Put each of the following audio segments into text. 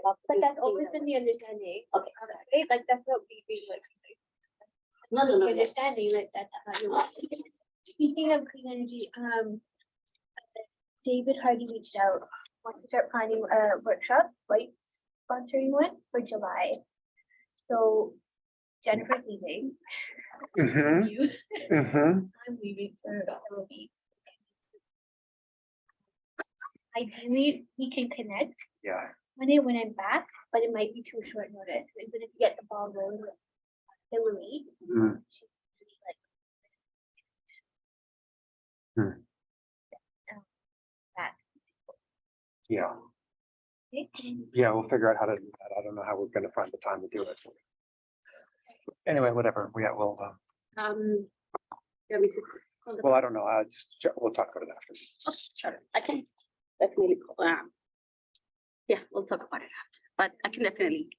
But that's always been the understanding. Okay. Right? Like that's what we've been like. No, no, no. The Yes. understanding like that's how you want. Speaking of clean energy, David Hardy reached out, wants to start planning a workshop, Lights sponsoring one for July. So Jennifer's leaving. Mhm, You, mhm. I'm leaving for a week. Ideally, we can connect Yeah, Monday when I'm back, but it might be too short notice. Even if you get the ball rolling with Hillary, mm, she's really like Hmm. that. yeah, Okay? yeah, we'll figure out how to do that. I don't know how we're gonna find the time to do it. Anyway, whatever, we'll, You want me to call the- well, I don't know, we'll talk about it after. Oh, sure, I can definitely call. Yeah, we'll talk about it after, but I can definitely.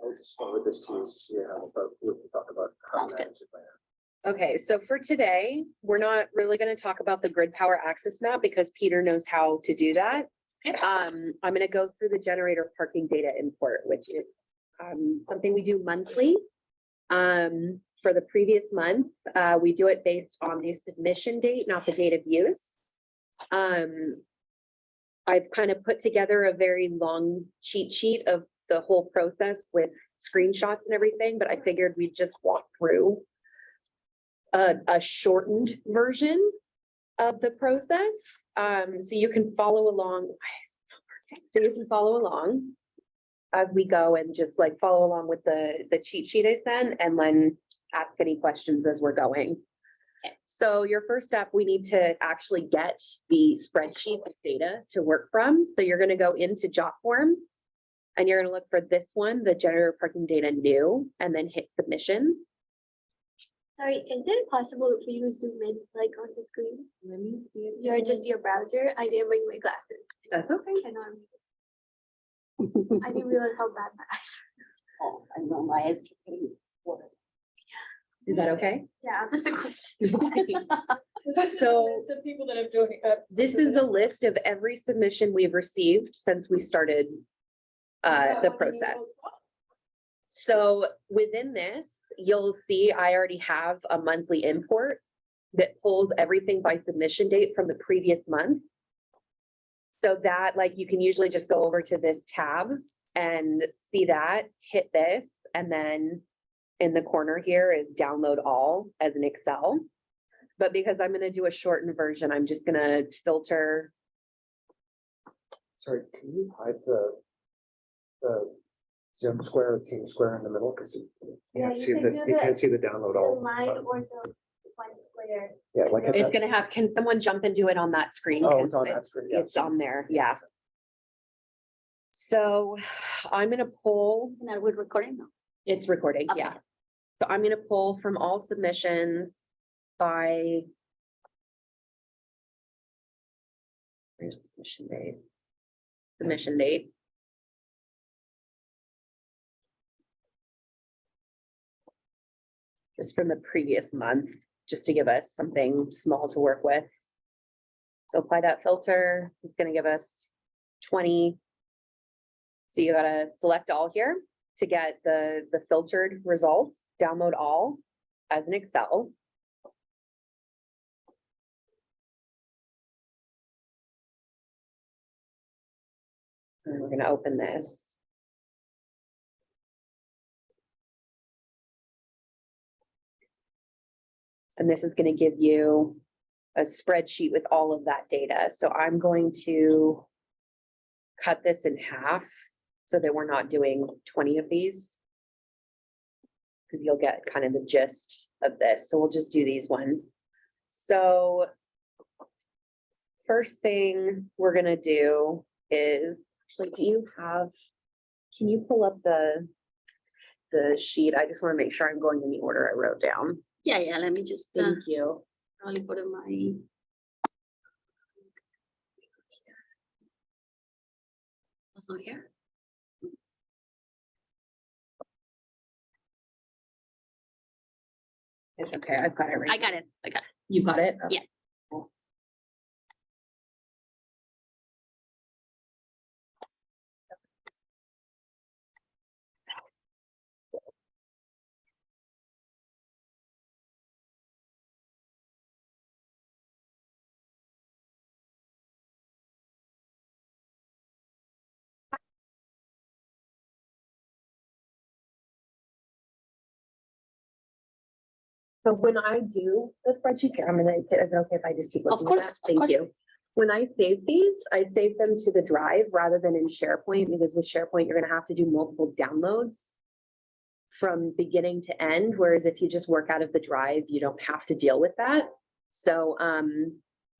I'll just forward this to you, to see how, we can talk about. how Sounds to good. manage it later. Okay, so for today, we're not really gonna talk about the grid power access map because Peter knows how to do that. I'm gonna go through the generator parking data import, which is something we do monthly. For the previous month, we do it based on the submission date, not the date of use. I've kind of put together a very long cheat sheet of the whole process with screenshots and everything, but I figured we'd just walk through a shortened version of the process. So you can follow along. So you can follow along as we go and just like follow along with the cheat sheet I sent and then ask any questions as we're going. So your first step, we need to actually get the spreadsheet of data to work from. So you're going to go into Jotform and you're going to look for this one, the generator parking data new, and then hit submissions. Sorry, is it possible for you to zoom in like on the screen? Let me see if You're just your browser. I didn't bring my glasses. that's okay. Cannot read. I didn't realize how bad my eyes are. Oh, I know my eyes keep getting worse. Is that okay? Yeah, that's a question. So The people that I'm doing. this is the list of every submission we've received since we started the process. So within this, you'll see I already have a monthly import that pulls everything by submission date from the previous month. So that like you can usually just go over to this tab and see that, hit this, and then in the corner here is download all as an Excel. But because I'm going to do a shortened version, I'm just going to filter. Sorry, can you hide the Zoom square or Team square in the middle? Because you Yeah, can't you see can the, do you the- can't see the download The all. line button. or the one square. Yeah, like. at It's that- going to have, can someone jump and do it on that screen? Oh, 'Cause it's on that screen, yeah. It's on there, yeah. So I'm going to pull. And are we recording now? It's recording, Okay. yeah. So I'm gonna pull from all submissions by. Where's submission date? Submission date. Just from the previous month, just to give us something small to work with. So apply that filter, it's gonna give us 20. So you gotta select all here to get the filtered results, download all as an Excel. And we're gonna open this. And this is gonna give you a spreadsheet with all of that data. So I'm going to cut this in half so that we're not doing 20 of these. Because you'll get kind of the gist of this. So we'll just do these ones. So first thing we're gonna do is, actually, do you have, can you pull up the sheet? I just want to make sure I'm going in the order I wrote down. Yeah, let me just Thank you. probably put in my. Also here. It's okay, I've got it right. I got it. You got it? Yeah. So when I do the spreadsheet here, I'm gonna, is it okay if I just keep looking at course, that? of Thank course. you. When I save these, I save them to the drive rather than in SharePoint, because with SharePoint, you're gonna have to do multiple downloads from beginning to end, whereas if you just work out of the drive, you don't have to deal with that. So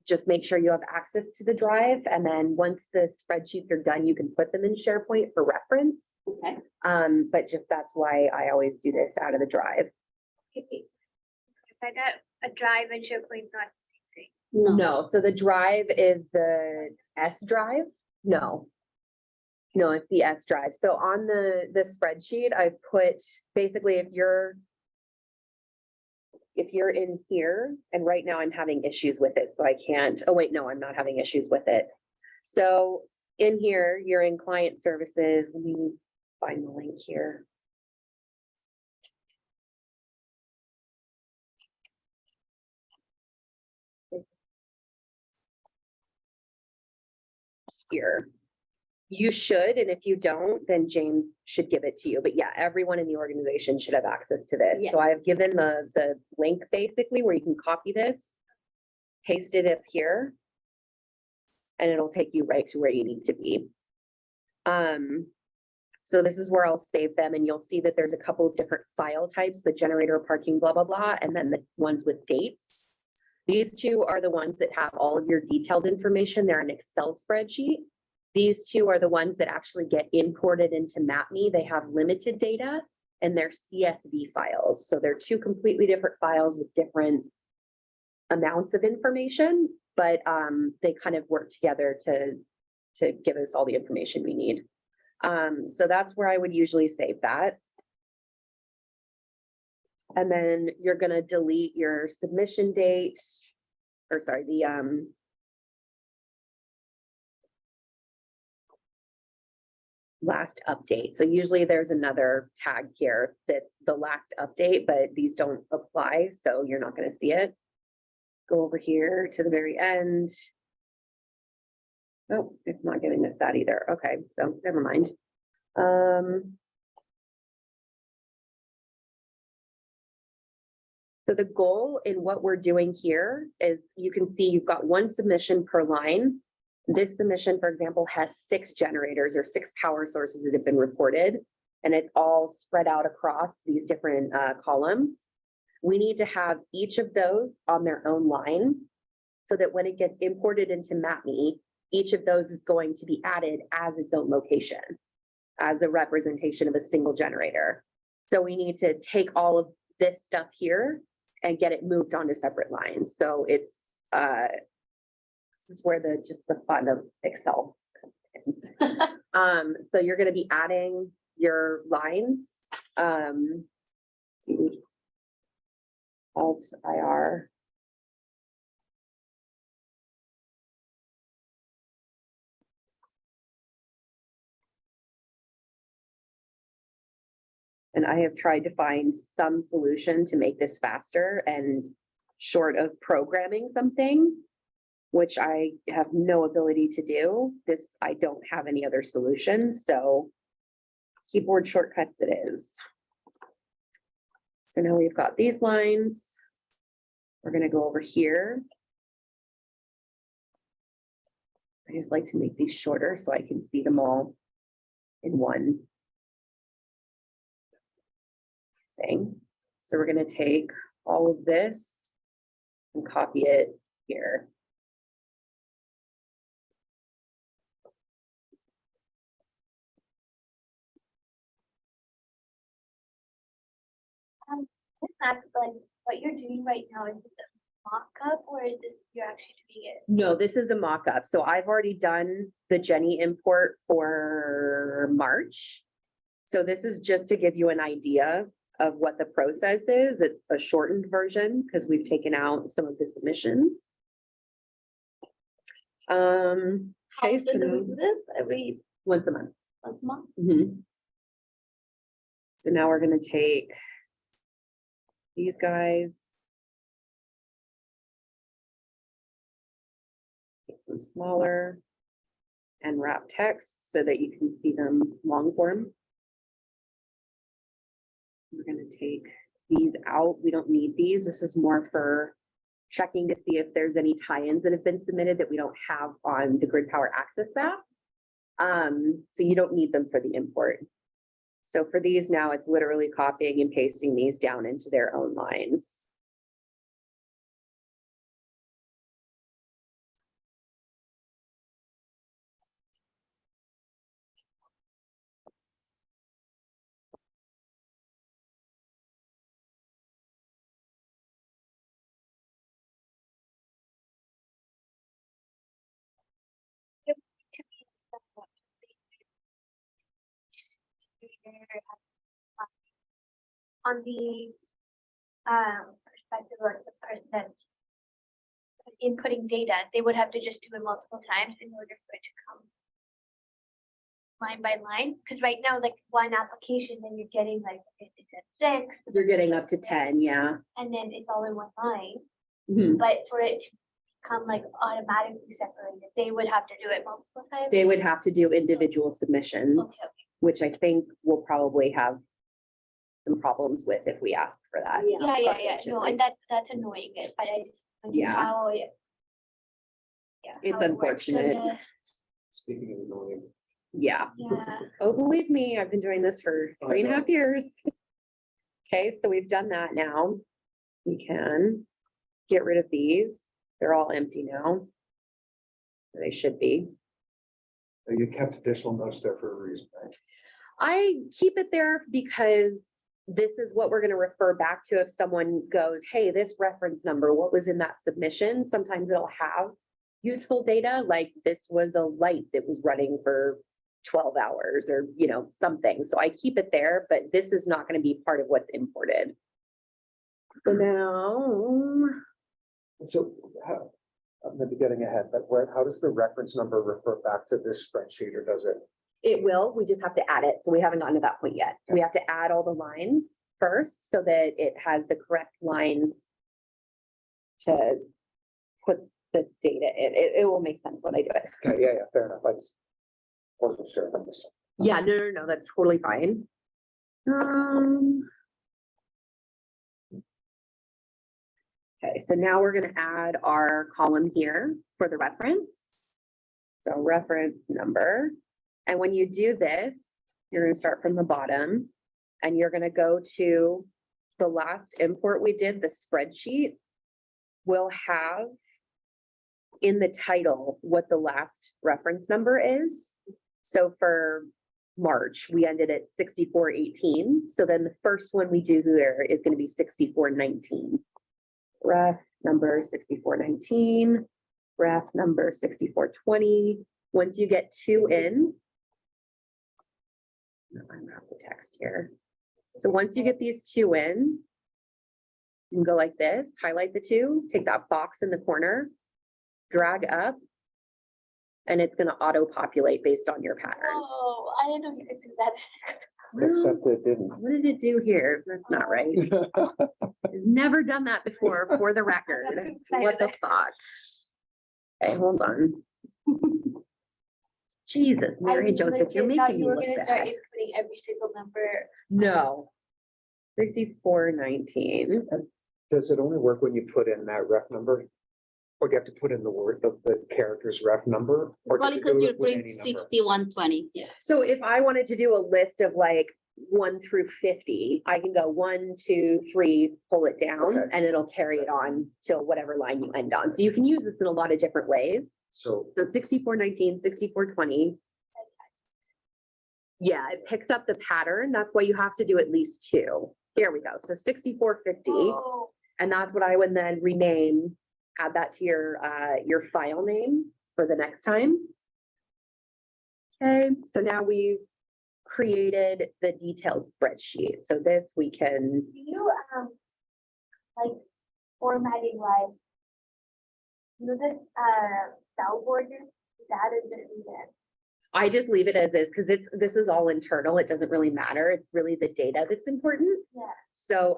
just make sure you have access to the drive, and then once the spreadsheets are done, you can put them in SharePoint for reference. Okay. But just that's why I always do this out of the drive. If I got a drive and SharePoint, not the same thing. No. No, so the drive is the S drive? No. No, it's the S drive. So on the spreadsheet, I put, basically, if you're in here, and right now I'm having issues with it, so I can't, oh wait, no, I'm not having issues with it. So in here, you're in client services. Let me find the link here. Here. You should, and if you don't, then James should give it to you. But yeah, everyone in the organization should have access to this. Yeah. So I've given the link basically where you can copy this, paste it up here, and it'll take you right to where you need to be. So this is where I'll save them, and you'll see that there's a couple of different file types, the generator, parking, blah, blah, blah, and then the ones with dates. These two are the ones that have all of your detailed information. They're an Excel spreadsheet. These two are the ones that actually get imported into MapMe. They have limited data and they're CSV files. So they're two completely different files with different amounts of information, but they kind of work together to give us all the information we need. So that's where I would usually save that. And then you're gonna delete your submission date, or sorry, the last update. So usually there's another tag here that's the last update, but these don't apply, so you're not gonna see it. Go over here to the very end. Oh, it's not giving us that either. Okay, so never mind. So the goal in what we're doing here is, you can see you've got one submission per line. This submission, for example, has 6 generators or 6 power sources that have been reported, and it's all spread out across these different columns. We need to have each of those on their own line so that when it gets imported into MapMe, each of those is going to be added as its own location, as a representation of a single generator. So we need to take all of this stuff here and get it moved onto separate lines. So it's this is where just the fun of Excel comes in. So you're going to be adding your lines to Alt IR. And I have tried to find some solution to make this faster, and short of programming something, which I have no ability to do, this, I don't have any other solution. So keyboard shortcuts it is. So now we've got these lines. We're going to go over here. I just like to make these shorter so I can see them all in one thing. So we're going to take all of this and copy it here. That's like what you're doing right now. Is this a mock-up or is this you're actually doing it? No, this is a mock-up. So I've already done the Jenny import for March. So this is just to give you an idea of what the process is. It's a shortened version because we've taken out some of the submissions. How Okay, often do we so do this? Every once a month. month? Mhm. So now we're gonna take these guys. Make them smaller and wrap text so that you can see them long form. We're gonna take these out. We don't need these. This is more for checking to see if there's any tie-ins that have been submitted that we don't have on the grid power access map. So you don't need them for the import. So for these now, it's literally copying and pasting these down into their own lines. On the perspective of the person that's inputting data, they would have to just do it multiple times in order for it to come line by line. Because right now, like one application, then you're getting like it's at 6, You're getting up to 10, yeah. and then it's all in one line. Mhm. But for it to come like automatically separated, they would have to do it multiple times. They would have to do individual submissions, Okay. which I think we'll probably have some problems with if we ask for that. Yeah. No, and that's annoying. But I just wonder Yeah. how it. Yeah. It's how it works. So unfortunate. Speaking of annoying. Yeah. Yeah. Oh, believe me, I've been doing this for 3.5 years. Okay, so we've done that now. We can get rid of these. They're all empty now. They should be. You kept additional notes there for a reason, right? I keep it there because this is what we're going to refer back to if someone goes, hey, this reference number, what was in that submission? Sometimes it'll have useful data, like this was a light that was running for 12 hours or, you know, something. So I keep it there, but this is not going to be part of what's imported. So now, So how, I'm maybe getting ahead, but how does the reference number refer back to this spreadsheet, or does it? it will, we just have to add it. So we haven't gotten to that point yet. We have to add all the lines first so that it has the correct lines to put the data in. It will make sense when I do it. Okay, yeah, fair enough. I just wasn't sure. I'm just- Yeah, no, that's totally fine. Okay, so now we're gonna add our column here for the reference. So reference number. And when you do this, you're gonna start from the bottom and you're gonna go to the last import we did, the spreadsheet will have in the title what the last reference number is. So for March, we ended at 6418. So then the first one we do here is going to be 6419. Ref number 6419, ref number 6420. Once you get 2 in, I'm out the text here. So once you get these 2 in, you can go like this, highlight the 2, take that box in the corner, drag up, and it's going to auto populate based on your pattern. Oh, I didn't know you could do that. Except it didn't. What did it do here? That's not right. I've never done that before, for the record. What the fuck? Okay, hold on. Jesus, Mary Joseph, you're legit thought making you me were look gonna start bad. inputting every single number. No. 6419. Does it only work when you put in that ref number? Or do you have to put in the word, the character's ref number? Or does Probably it because do you're it with putting any number? 6120. Yeah. So if I wanted to do a list of like 1 through 50, I can go 1, 2, 3, pull it down, Okay. and it'll carry it on till whatever line you end on. So you can use this in a lot of different ways. So, So 6419, 6420. Yeah, it picks up the pattern. That's why you have to do at least 2. Here we go. So 6450, Oh, and that's what I would then rename, add that to your file name for the next time. Okay, so now we've created the detailed spreadsheet. So this we can, do you, like formatting wise, you know, this, cell border, that is just leave it. I just leave it as is because this is all internal. It doesn't really matter. It's really the data that's important. Yeah, So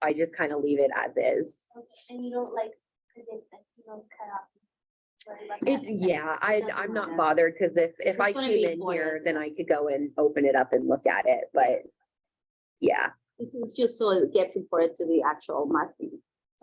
I just kind of leave it as is. okay, and you don't like, cause it's like, you know, it's cut off. Worry about It's, that. yeah, doesn't I'm not matter. bothered because if It's I gonna came be in here, important, then yeah. I could go and open it up and look at it, but yeah, This is just so it gets imported to the actual MapMe.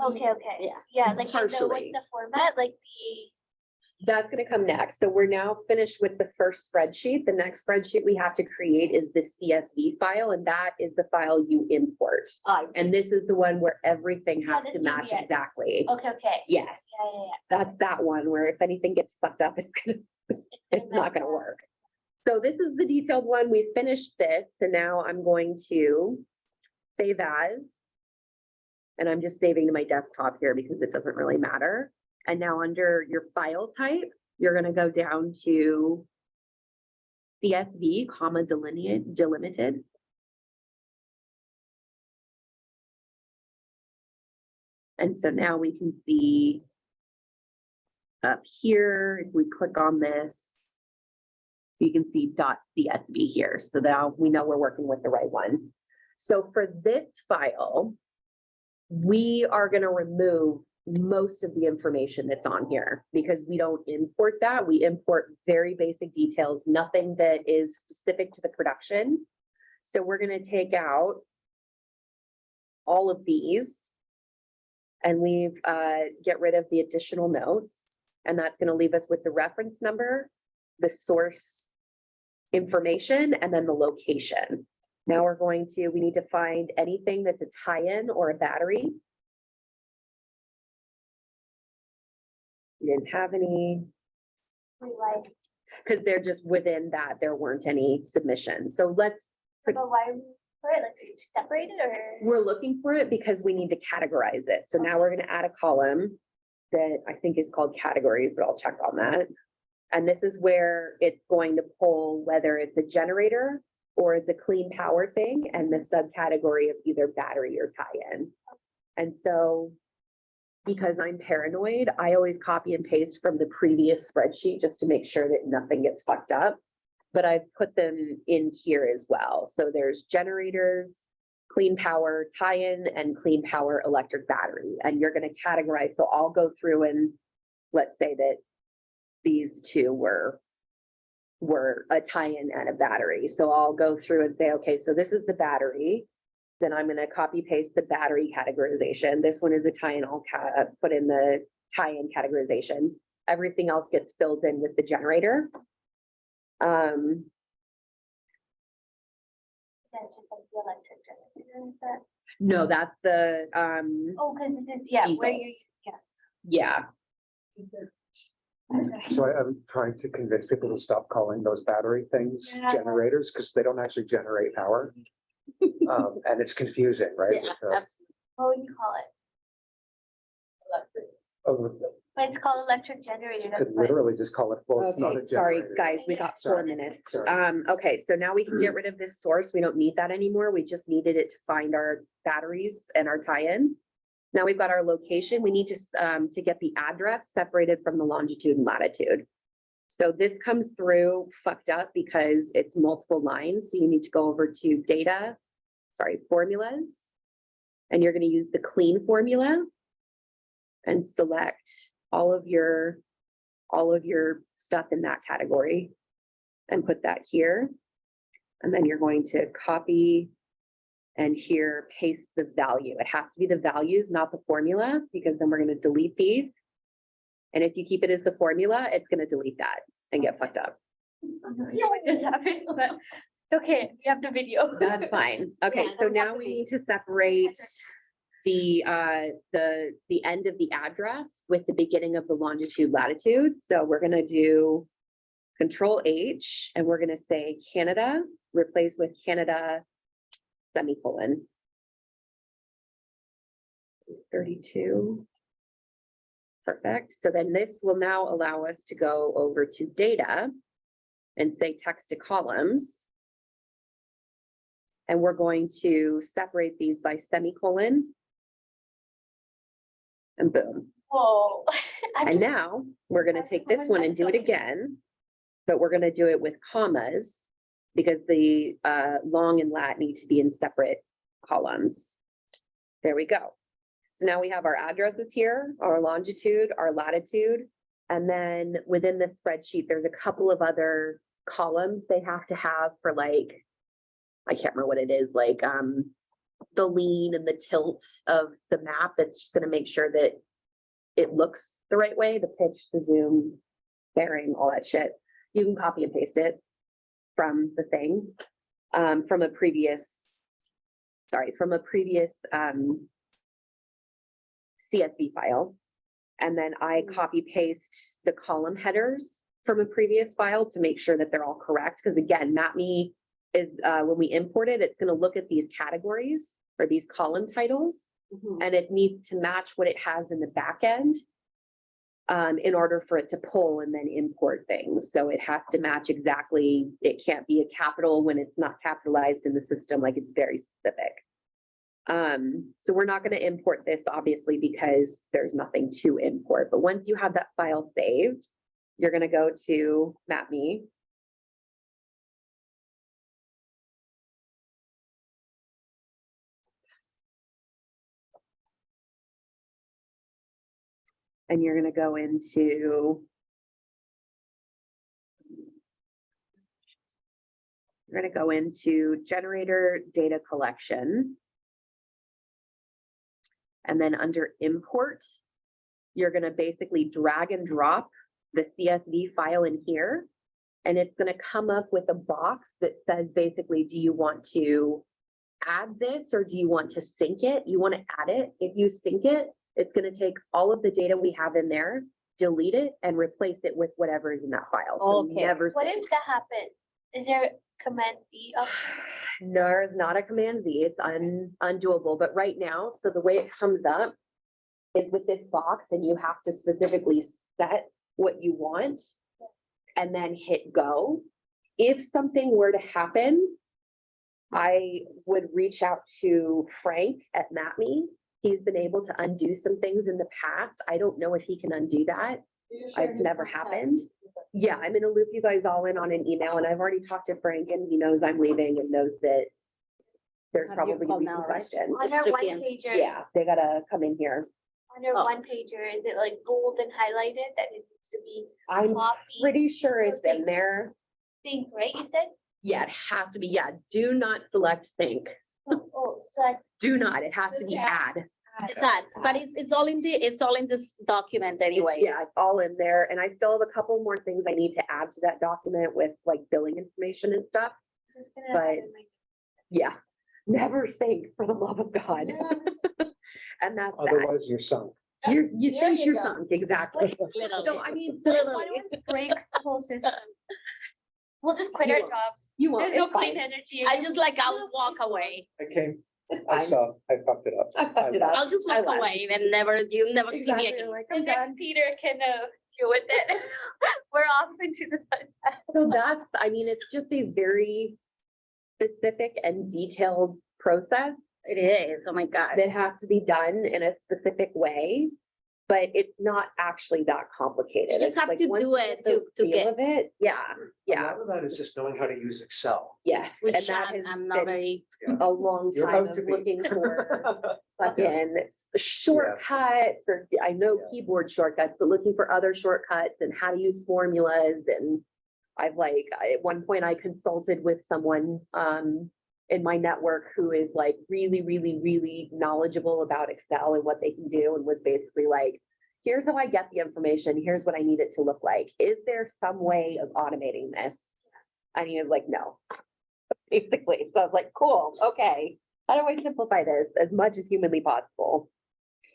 Okay, okay. Yeah. Yeah, like, and what's Partially. the format, like the, That's gonna come next. So we're now finished with the first spreadsheet. The next spreadsheet we have to create is the CSV file, and that is the file you import. And this is the one where everything Oh, has the to match CVS. exactly. okay, okay. Yes, Yeah. that's that one where if anything gets fucked up, it's not gonna work. So this is the detailed one. We finished this, and now I'm going to save as. And I'm just saving to my desktop here because it doesn't really matter. And now under your file type, you're gonna go down to CSV, comma delimited. And so now we can see up here, if we click on this, so you can see .csv here. So now we know we're working with the right one. So for this file, we are gonna remove most of the information that's on here because we don't import that. We import very basic details, nothing that is specific to the production. So we're gonna take out all of these and leave, get rid of the additional notes. And that's gonna leave us with the reference number, the source information, and then the location. Now we need to find anything that's a tie-in or a battery. We didn't have any, We like, because they're just within that, there weren't any submissions. So let's, but why, for it, like, separate it or? we're looking for it because we need to categorize it. So now we're gonna add a column that I think is called categories, but I'll check on that. And this is where it's going to pull whether it's a generator or it's a clean power thing and the subcategory of either battery or tie-in. And so because I'm paranoid, I always copy and paste from the previous spreadsheet just to make sure that nothing gets fucked up. But I've put them in here as well. So there's generators, clean power tie-in, and clean power electric battery. And you're gonna categorize, so I'll go through and let's say that these two were a tie-in and a battery. So I'll go through and say, okay, so this is the battery. Then I'm gonna copy paste the battery categorization. This one is a tie-in, I'll put in the tie-in categorization. Everything else gets filled in with the generator. That's just like the electric generator, is that? No, that's the, Oh, cause this is, yeah, where Diesel. you, yeah, So I'm trying to convince people to stop calling those battery things Yeah. generators, because they don't actually generate power. And it's confusing, right? Yeah, with the- absolutely. what would you call it? oh, But it's called electric generator, You that's could why. literally just call it, well, it's not okay, a sorry, generator. guys, we got 4 Sorry. minutes. Sorry. Okay, so now we can get rid of this source. We don't need that anymore. We just needed it to find our batteries and our tie-ins. Now we've got our location. We need to get the address separated from the longitude and latitude. So this comes through fucked up because it's multiple lines. So you need to go over to data, formulas. And you're gonna use the clean formula and select all of your stuff in that category and put that here. And then you're going to copy and here paste the value. It has to be the values, not the formula, because then we're going to delete these. And if you keep it as the formula, it's going to delete that and get fucked up. Yeah, what just happened, but, okay, we have the video. That's fine. Okay, Yeah, so that now would we be- need to separate the end of the address with the beginning of the longitude latitude. So we're gonna do Control H and we're gonna say Canada, replace with Canada, semicolon. 32. Perfect. So then this will now allow us to go over to data and say text to columns. And we're going to separate these by semicolon. And boom. Whoa. I'm And just- now we're gonna take this one and do it again. But we're gonna do it with commas because the long and lat need to be in separate columns. There we go. So now we have our addresses here, our longitude, our latitude. And then within this spreadsheet, there's a couple of other columns they have to have for like, I can't remember what it is, like the lean and the tilt of the map. That's just gonna make sure that it looks the right way, the pitch, the zoom, bearing, all that shit. You can copy and paste it from the thing, from a previous, CSV file. And then I copy paste the column headers from a previous file to make sure that they're all correct. Because again, MapMe is, when we import it, it's gonna look at these categories or these column titles, and it needs to match what it has in the back end in order for it to pull and then import things. So it has to match exactly, it can't be a capital when it's not capitalized in the system, like it's very specific. So we're not going to import this obviously because there's nothing to import, but once you have that file saved, you're going to go to MapMe. And you're going to go into, generator data collection. And then under import, you're going to basically drag and drop the CSV file in here. And it's going to come up with a box that says basically, do you want to add this or do you want to sync it? You want to add it. If you sync it, it's going to take all of the data we have in there, delete it, and replace it with whatever is in that file. So Okay. never What sync. if that happens? Is there a Command V option? No, it's not a Command Z. It's undoable. But right now, so the way it comes up is with this box, and you have to specifically set what you want and then hit go. If something were to happen, I would reach out to Frank at MapMe. He's been able to undo some things in the past. I don't know if he can undo that. It's never happened. Yeah, I'm gonna loop you guys all in on an email, and I've already talked to Frank, and he knows I'm leaving and knows that there's How do you probably call gonna be now, some right? questions. On our Just one again. pager, Yeah, they gotta come in here. on our Oh. one pager, is it like bold and highlighted that it needs to be I'm copied? pretty sure it's in there. Sync, right, you said? Yeah, it has to be, yeah, do not select sync. Oh, so I. Do not, it has to be Yeah. add. It's that, but it's all in this document anyway. Yeah, it's all in there, and I still have a couple more things I need to add to that document with like billing information and stuff. Just gonna But- add in my- Yeah, never sync for the love of God. And that's that. Otherwise, you're sunk. You There think you you're go. sunk, exactly. Literally. So I mean, What if one of us breaks the whole system? We'll just quit You our won't. jobs. you won't. There's no it's clean fine. energy. I just like, I'll walk away. I came, It's I fine. saw, I fucked it up. I fucked it up. I'll just I walk left. away and you never see me Exactly, again. like, I'm And then done. Peter can deal with it. We're off into the sunset. So that's, I mean, it's just a very specific and detailed process It is, oh my God. that has to be done in a specific way. But it's not actually that complicated. You just It's have like to once do you it get the to feel get- of it. Yeah, A yeah, lot of that is just knowing how to use Excel. yes. And Which that has I'm not been very, a long You're time about of to be. looking for fucking shortcuts, or I know Yeah. keyboard shortcuts, but looking for other shortcuts and how to use formulas. And I've like, at one point I consulted with someone in my network who is like really, really, really knowledgeable about Excel and what they can do, and was basically like, here's how I get the information. Here's what I need it to look like. Is there some way of automating this? And he was like, no, basically. So I was like, cool, okay. How do I simplify this as much as humanly possible?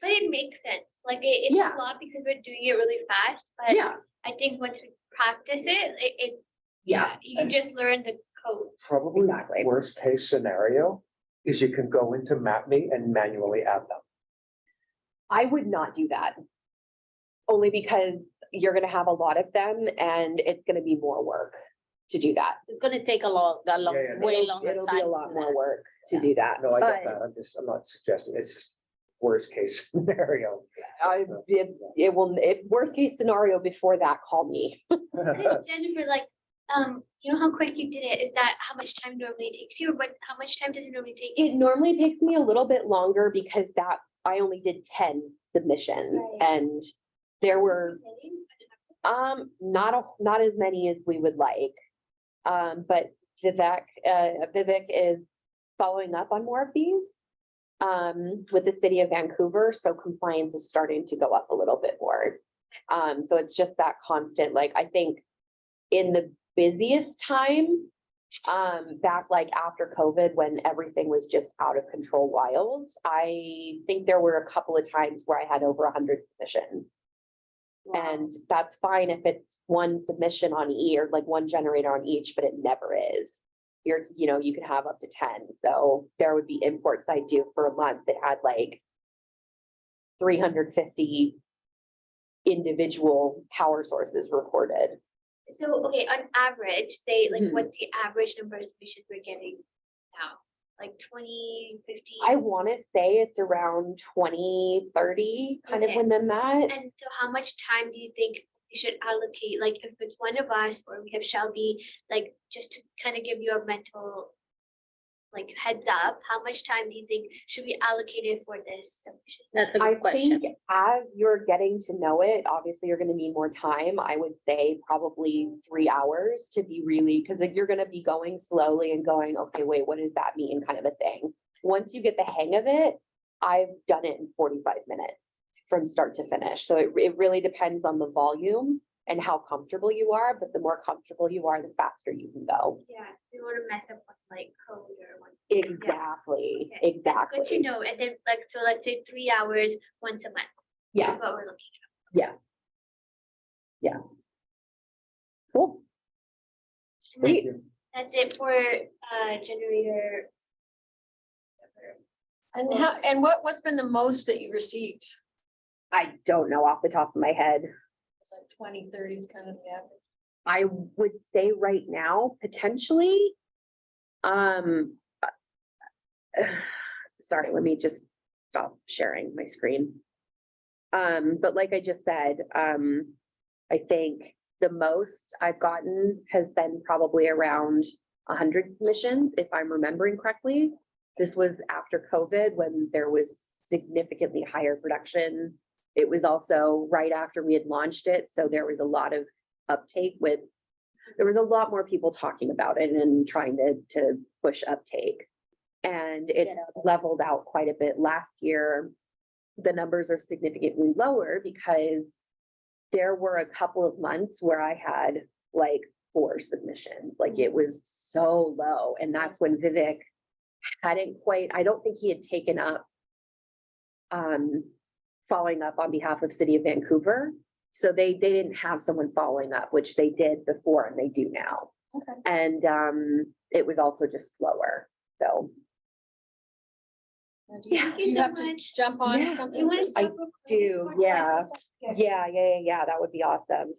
But it makes sense. Like it's Yeah. a lot because we're doing it really fast, but Yeah, I think once we practice it, yeah, you And- just learn the code. Probably Exactly. worst case scenario is you can go into MapMe and manually add them. I would not do that. Only because you're gonna have a lot of them and it's gonna be more work to do that. it's gonna take a Yeah. way It'll- longer It'll time. be a lot than more that. work to Yeah. do that. No, I get But that. I'm not suggesting, it's just worst case scenario. if worst case scenario before that, call me. Jennifer, like, you know how quick you did it? Is that how much time normally takes you, or how much time does it normally take you? It normally takes me a little bit longer because I only did 10 submissions, Right. and there were not as many as we would like. But Vivek is following up on more of these. with the city of Vancouver, so compliance is starting to go up a little bit more. So it's just that constant, like, I think in the busiest time, back like after COVID, when everything was just out of control wild, I think there were a couple of times where I had over 100 submissions. And that's fine if it's one submission on each, or like one generator on each, but it never is. You can have up to 10. So there would be imports I do for a month that had like 350 individual power sources recorded. So, okay, on average, say, like, Mhm. what's the average number of submissions we're getting now? Like 20, 50? I want to say it's around 20, 30, kind of Okay. within that. And so how much time do you think we should allocate, like, if it's one of us or we have Shelby, like, just to kind of give you a mental, like, heads up, how much time do you think should be allocated for this submission? That's a I good question. think as you're getting to know it, obviously you're going to need more time. I would say probably 3 hours to be really, because if you're going to be going slowly and going, okay, wait, what does that mean, kind of a thing. Once you get the hang of it, I've done it in 45 minutes from start to finish. So it really depends on the volume and how comfortable you are, but the more comfortable you are, the faster you can go. Yeah, we want to mess up with like code or one. Exactly, Okay, Good to exactly. know. And then, like, so let's say 3 hours once a month Yeah, is what we're looking yeah. Yeah. Cool. at. Great. That's it for generator. And what's been the most that you received? I don't know off the top of my head. Like 20, 30 is kind of the average. I would say right now, potentially. Sorry, let me just stop sharing my screen. But like I just said, I think the most I've gotten has been probably around 100 submissions, if I'm remembering correctly. This was after COVID, when there was significantly higher production. It was also right after we had launched it, so there was a lot of uptake there was a lot more people talking about it and trying to push uptake. And it leveled out quite a bit last year. The numbers are significantly lower because there were a couple of months where I had like 4 submissions, like it was so low. And that's when Vivek hadn't quite, I don't think he had taken up following up on behalf of City of Vancouver. So they didn't have someone following up, which they did before and they do now. Okay. And it was also just slower. So Thank you You so have to much. jump on Yeah. Do something. you want to I stop? real quick do, before the yeah. lights? Yeah, that would be awesome.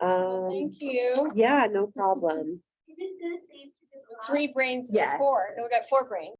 Well, thank you. Yeah, no problem. Is this gonna save to the cloud? 3 brains Yeah. or 4. No, we got 4 brains.